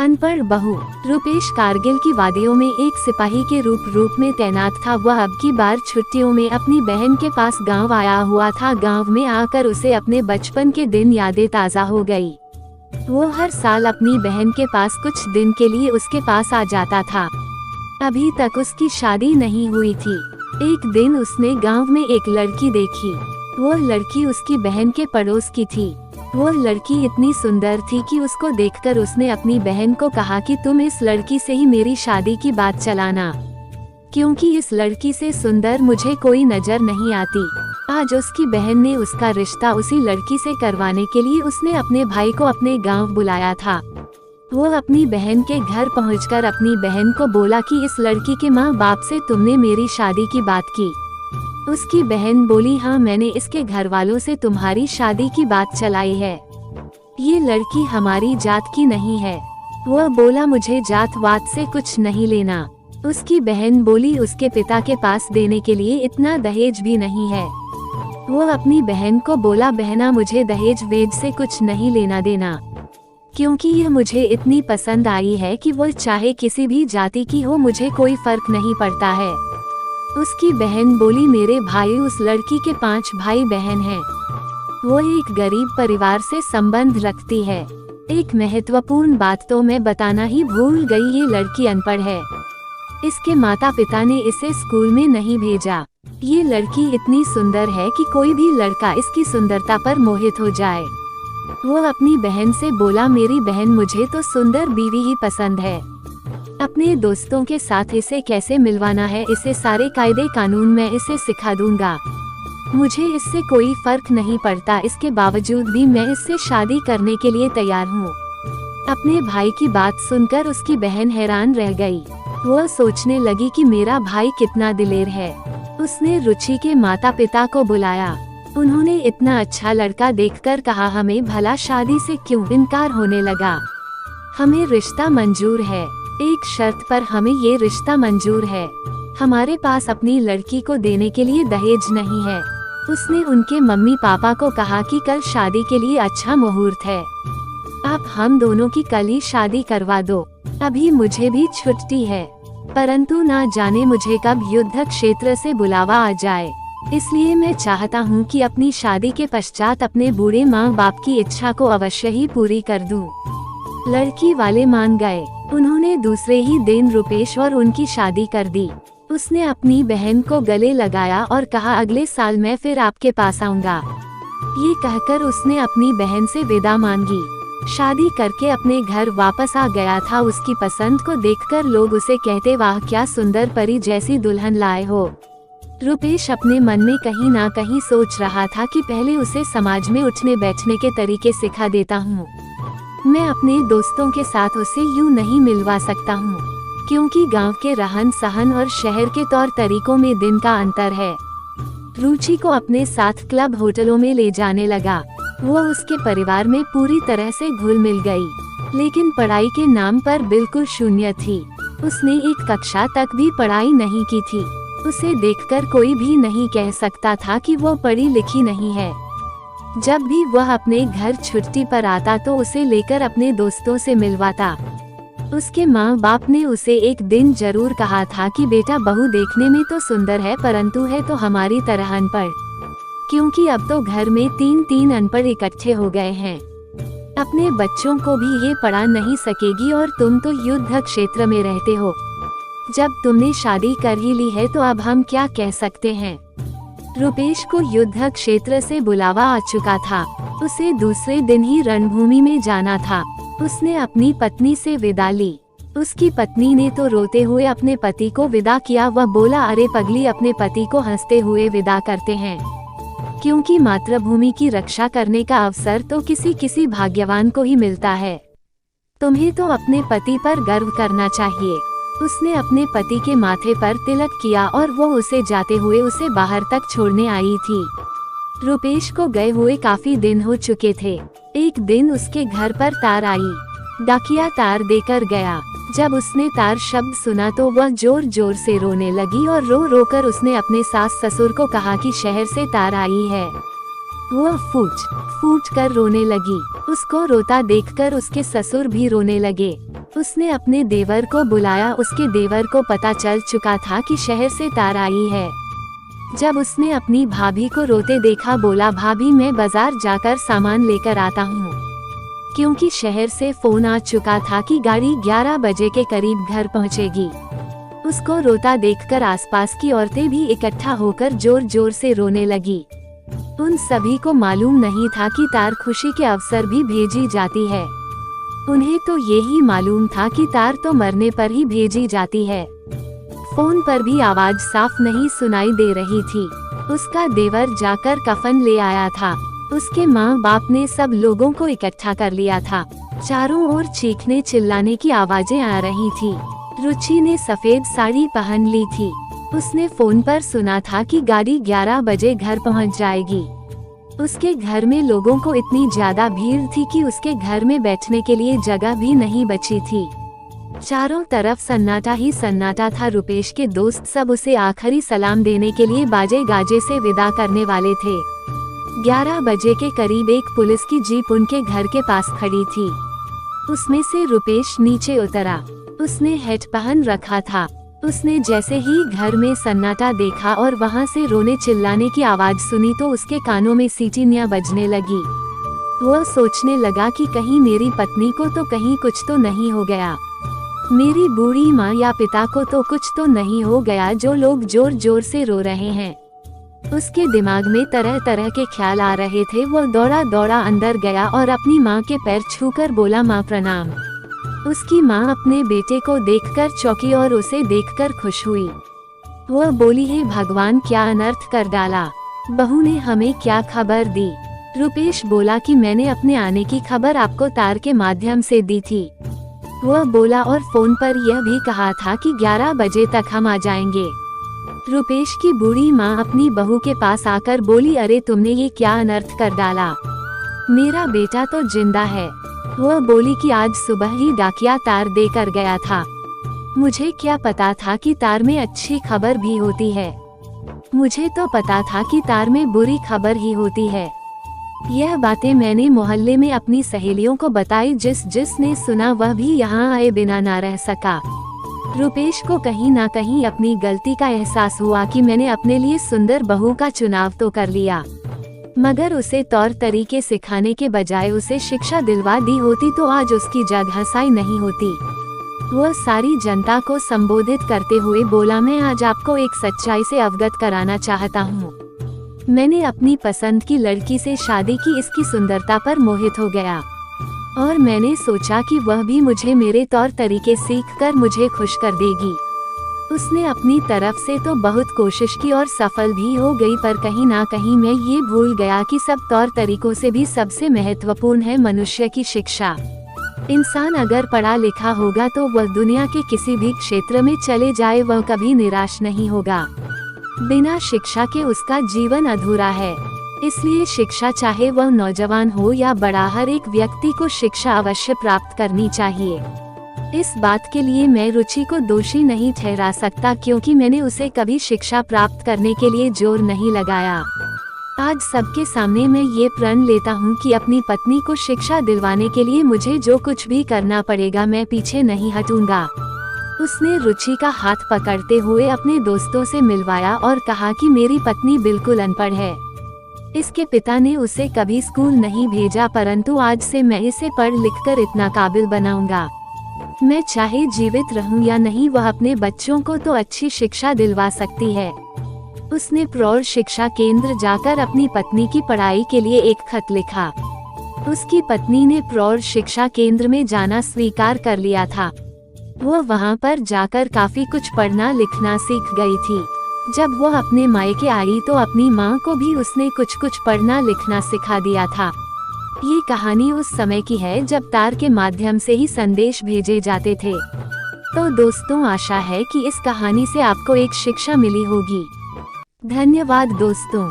अनपढ़ बहू। रुपेश कारगिल की वादियों में एक सिपाही के रूप में तैनात था। वह अब की बार छुट्टियों में अपनी बहन के पास गांव आया हुआ था। गांव में आकर उसे अपने बचपन के दिन यादें ताज़ा हो गई। वो हर साल अपनी बहन के पास कुछ दिन के लिए उसके पास आ जाता था। अभी तक उसकी शादी नहीं हुई थी। एक दिन उसने गांव में एक लड़की देखी। वो लड़की उसकी बहन के पड़ोस की थी। वो लड़की इतनी सुंदर थी कि उसको देखकर उसने अपनी बहन को कहा कि तुम इस लड़की से ही मेरी शादी की बात चलाना, क्योंकि इस लड़की से सुंदर मुझे कोई नजर नहीं आती। आज उसकी बहन ने उसका रिश्ता उसी लड़की से करवाने के लिए उसने अपने भाई को अपने गांव बुलाया था। वो अपनी बहन के घर पहुंचकर अपनी बहन को बोला कि इस लड़की के माँ बाप से तुमने मेरी शादी की बात की। उसकी बहन बोली, हाँ, मैंने इसके घर वालों से तुम्हारी शादी की बात चलाई है। ये लड़की हमारी जात की नहीं है। वह बोला, मुझे जात वात से कुछ नहीं लेना। उसकी बहन बोली, उसके पिता के पास देने के लिए इतना दहेज भी नहीं है। वो अपनी बहन को बोला, बहना, मुझे दहेज वेज से कुछ नहीं लेना देना, क्योंकि यह मुझे इतनी पसंद आई है कि वो चाहे किसी भी जाति की हो, मुझे कोई फर्क नहीं पड़ता है। उसकी बहन बोली, मेरे भाई, उस लड़की के 5 भाई बहन हैं। वो एक गरीब परिवार से संबंध रखती है। एक महत्वपूर्ण बात तो मैं बताना ही भूल गई, ये लड़की अनपढ़ है। इसके माता पिता ने इसे स्कूल में नहीं भेजा। ये लड़की इतनी सुंदर है कि कोई भी लड़का इसकी सुंदरता पर मोहित हो जाए। वो अपनी बहन से बोला, मेरी बहन, मुझे तो सुंदर बीवी ही पसंद है। अपने दोस्तों के साथ इसे कैसे मिलवाना है, इसे सारे कायदे कानून मैं इसे सिखा दूंगा। मुझे इससे कोई फर्क नहीं पड़ता, इसके बावजूद भी मैं इससे शादी करने के लिए तैयार हूँ। अपने भाई की बात सुनकर उसकी बहन हैरान रह गई। वह सोचने लगी कि मेरा भाई कितना दिलेर है। उसने रुचि के माता पिता को बुलाया। उन्होंने इतना अच्छा लड़का देखकर कहा, हमें भला शादी से क्यों इनकार होने लगा। हमें रिश्ता मंजूर है, एक शर्त पर हमें ये रिश्ता मंजूर है। हमारे पास अपनी लड़की को देने के लिए दहेज नहीं है। उसने उनके मम्मी पापा को कहा कि कल शादी के लिए अच्छा मुहूर्त है, आप हम दोनों की कल ही शादी करवा दो। अभी मुझे भी छुट्टी है, परंतु ना जाने मुझे कब युद्ध क्षेत्र से बुलावा आ जाए, इसलिए मैं चाहता हूँ कि अपनी शादी के पश्चात अपने बूढ़े माँ बाप की इच्छा को अवश्य ही पूरी कर दूँ। लड़की वाले मान गए। उन्होंने दूसरे ही दिन रुपेश और उनकी शादी कर दी। उसने अपनी बहन को गले लगाया और कहा, अगले साल मैं फिर आपके पास आऊंगा। ये कहकर उसने अपनी बहन से विदा मांगी। शादी करके अपने घर वापस आ गया था। उसकी पसंद को देखकर लोग उसे कहते, वाह, क्या सुंदर परी जैसी दुल्हन लाए हो। रुपेश अपने मन में कहीं ना कहीं सोच रहा था कि पहले उसे समाज में उठने बैठने के तरीके सिखा देता हूँ। मैं अपने दोस्तों के साथ उसे यूं नहीं मिलवा सकता हूँ, क्योंकि गांव के रहन सहन और शहर के तौर तरीकों में दिन का अंतर है। रुचि को अपने साथ क्लब होटलों में ले जाने लगा। वो उसके परिवार में पूरी तरह से घुल मिल गई, लेकिन पढ़ाई के नाम पर बिल्कुल शून्य थी। उसने एक कक्षा तक भी पढ़ाई नहीं की थी। उसे देखकर कोई भी नहीं कह सकता था कि वो पढ़ी लिखी नहीं है। जब भी वह अपने घर छुट्टी पर आता तो उसे लेकर अपने दोस्तों से मिलवाता। उसके माँ बाप ने उसे एक दिन जरूर कहा था कि बेटा, बहू देखने में तो सुंदर है, परंतु है तो हमारी तरह अनपढ़, क्योंकि अब तो घर में 3 अनपढ़ इकट्ठे हो गए हैं। अपने बच्चों को भी ये पढ़ा नहीं सकेगी और तुम तो युद्ध क्षेत्र में रहते हो। जब तुमने शादी कर ही ली है तो अब हम क्या कह सकते हैं। रुपेश को युद्ध क्षेत्र से बुलावा आ चुका था। उसे दूसरे दिन ही रणभूमि में जाना था। उसने अपनी पत्नी से विदा ली। उसकी पत्नी ने तो रोते हुए अपने पति को विदा किया। वह बोला, अरे पगली, अपने पति को हंसते हुए विदा करते हैं, क्योंकि मातृभूमि की रक्षा करने का अवसर तो किसी भाग्यवान को ही मिलता है। तुम्हें तो अपने पति पर गर्व करना चाहिए। उसने अपने पति के माथे पर तिलक किया और वो उसे जाते हुए उसे बाहर तक छोड़ने आई थी। रुपेश को गए हुए काफी दिन हो चुके थे। एक दिन उसके घर पर तार आई। डाकिया तार देकर गया। जब उसने तार शब्द सुना तो वह जोर जोर से रोने लगी और रो रो कर उसने अपने सास ससुर को कहा कि शहर से तार आई है। वह फूट कर रोने लगी। उसको रोता देखकर उसके ससुर भी रोने लगे। उसने अपने देवर को बुलाया। उसके देवर को पता चल चुका था कि शहर से तार आई है। जब उसने अपनी भाभी को रोते देखा, बोला, भाभी मैं बाजार जाकर सामान लेकर आता हूँ, क्योंकि शहर से फोन आ चुका था कि गाड़ी 11 बजे के करीब घर पहुँचेगी। उसको रोता देखकर आसपास की औरतें भी इकट्ठा होकर जोर जोर से रोने लगी। उन सभी को मालूम नहीं था कि तार खुशी के अवसर भी भेजी जाती है। उन्हें तो यही मालूम था कि तार तो मरने पर ही भेजी जाती है। फोन पर भी आवाज साफ नहीं सुनाई दे रही थी। उसका देवर जाकर कफन ले आया था। उसके माँ बाप ने सब लोगों को इकट्ठा कर लिया था। चारों ओर चीखने चिल्लाने की आवाजें आ रही थी। रुचि ने सफेद साड़ी पहन ली थी। उसने फोन पर सुना था कि गाड़ी 11 बजे घर पहुंच जाएगी। उसके घर में लोगों को इतनी ज्यादा भीड़ थी कि उसके घर में बैठने के लिए जगह भी नहीं बची थी। चारों तरफ सन्नाटा ही सन्नाटा था। रुपेश के दोस्त सब उसे आखिरी सलाम देने के लिए बाजे गाजे से विदा करने वाले थे। 11 बजे के करीब एक पुलिस की जीप उनके घर के पास खड़ी थी। उसमें से रुपेश नीचे उतरा। उसने हेड पहन रखा था। उसने जैसे ही घर में सन्नाटा देखा और वहां से रोने चिल्लाने की आवाज सुनी तो उसके कानों में सीटियां बजने लगी। वह सोचने लगा कि कहीं मेरी पत्नी को तो कहीं कुछ तो नहीं हो गया, मेरी बूढ़ी माँ या पिता को तो कुछ तो नहीं हो गया जो लोग जोर जोर से रो रहे हैं। उसके दिमाग में तरह तरह के ख्याल आ रहे थे। वो दौड़ा दौड़ा अंदर गया और अपनी माँ के पैर छूकर बोला, माँ प्रणाम। उसकी माँ अपने बेटे को देखकर चौंकी और उसे देखकर खुश हुई। वह बोली, हे भगवान, क्या अनर्थ कर डाला, बहू ने हमें क्या खबर दी। रुपेश बोला कि मैंने अपने आने की खबर आपको तार के माध्यम से दी थी। वह बोला और फोन पर यह भी कहा था कि 11 बजे तक हम आ जाएंगे। रुपेश की बूढ़ी माँ अपनी बहू के पास आकर बोली, अरे तुमने ये क्या अनर्थ कर डाला, मेरा बेटा तो जिंदा है। वह बोली कि आज सुबह ही डाकिया तार देकर गया था। मुझे क्या पता था कि तार में अच्छी खबर भी होती है, मुझे तो पता था कि तार में बुरी खबर ही होती है। यह बातें मैंने मोहल्ले में अपनी सहेलियों को बताई। जिसने सुना वह भी यहाँ आए बिना ना रह सका। रुपेश को कहीं ना कहीं अपनी गलती का एहसास हुआ कि मैंने अपने लिए सुंदर बहू का चुनाव तो कर लिया, मगर उसे तौर तरीके सिखाने के बजाय उसे शिक्षा दिलवा दी होती तो आज उसकी जगह साई नहीं होती। वह सारी जनता को संबोधित करते हुए बोला, मैं आज आपको एक सच्चाई से अवगत कराना चाहता हूँ। मैंने अपनी पसंद की लड़की से शादी की, इसकी सुंदरता पर मोहित हो गया और मैंने सोचा कि वह भी मुझे मेरे तौर तरीके सीखकर मुझे खुश कर देगी। उसने अपनी तरफ से तो बहुत कोशिश की और सफल भी हो गई, पर कहीं ना कहीं मैं ये भूल गया कि सब तौर तरीकों से भी सबसे महत्वपूर्ण है मनुष्य की शिक्षा। इंसान अगर पढ़ा लिखा होगा तो वह दुनिया के किसी भी क्षेत्र में चले जाए वह कभी निराश नहीं होगा। बिना शिक्षा के उसका जीवन अधूरा है। इसलिए शिक्षा, चाहे वह नौजवान हो या बड़ा, हर एक व्यक्ति को शिक्षा अवश्य प्राप्त करनी चाहिए। इस बात के लिए मैं रुचि को दोषी नहीं ठहरा सकता, क्योंकि मैंने उसे कभी शिक्षा प्राप्त करने के लिए जोर नहीं लगाया। आज सबके सामने मैं ये प्रण लेता हूँ कि अपनी पत्नी को शिक्षा दिलवाने के लिए मुझे जो कुछ भी करना पड़ेगा मैं पीछे नहीं हटूंगा। उसने रुचि का हाथ पकड़ते हुए अपने दोस्तों से मिलवाया और कहा कि मेरी पत्नी बिल्कुल अनपढ़ है। इसके पिता ने उसे कभी स्कूल नहीं भेजा, परंतु आज से मैं इसे पढ़ लिखकर इतना काबिल बनाऊंगा। मैं चाहे जीवित रहूं या नहीं, वह अपने बच्चों को तो अच्छी शिक्षा दिलवा सकती है। उसने प्रौढ़ शिक्षा केंद्र जाकर अपनी पत्नी की पढ़ाई के लिए एक खत लिखा। उसकी पत्नी ने प्रौढ़ शिक्षा केंद्र में जाना स्वीकार कर लिया था। वह वहां पर जाकर काफी कुछ पढ़ना लिखना सीख गई थी। जब वह अपने मायके आई तो अपनी माँ को भी उसने कुछ कुछ पढ़ना लिखना सिखा दिया था। ये कहानी उस समय की है जब तार के माध्यम से ही संदेश भेजे जाते थे। तो दोस्तों, आशा है कि इस कहानी से आपको एक शिक्षा मिली होगी। धन्यवाद दोस्तों।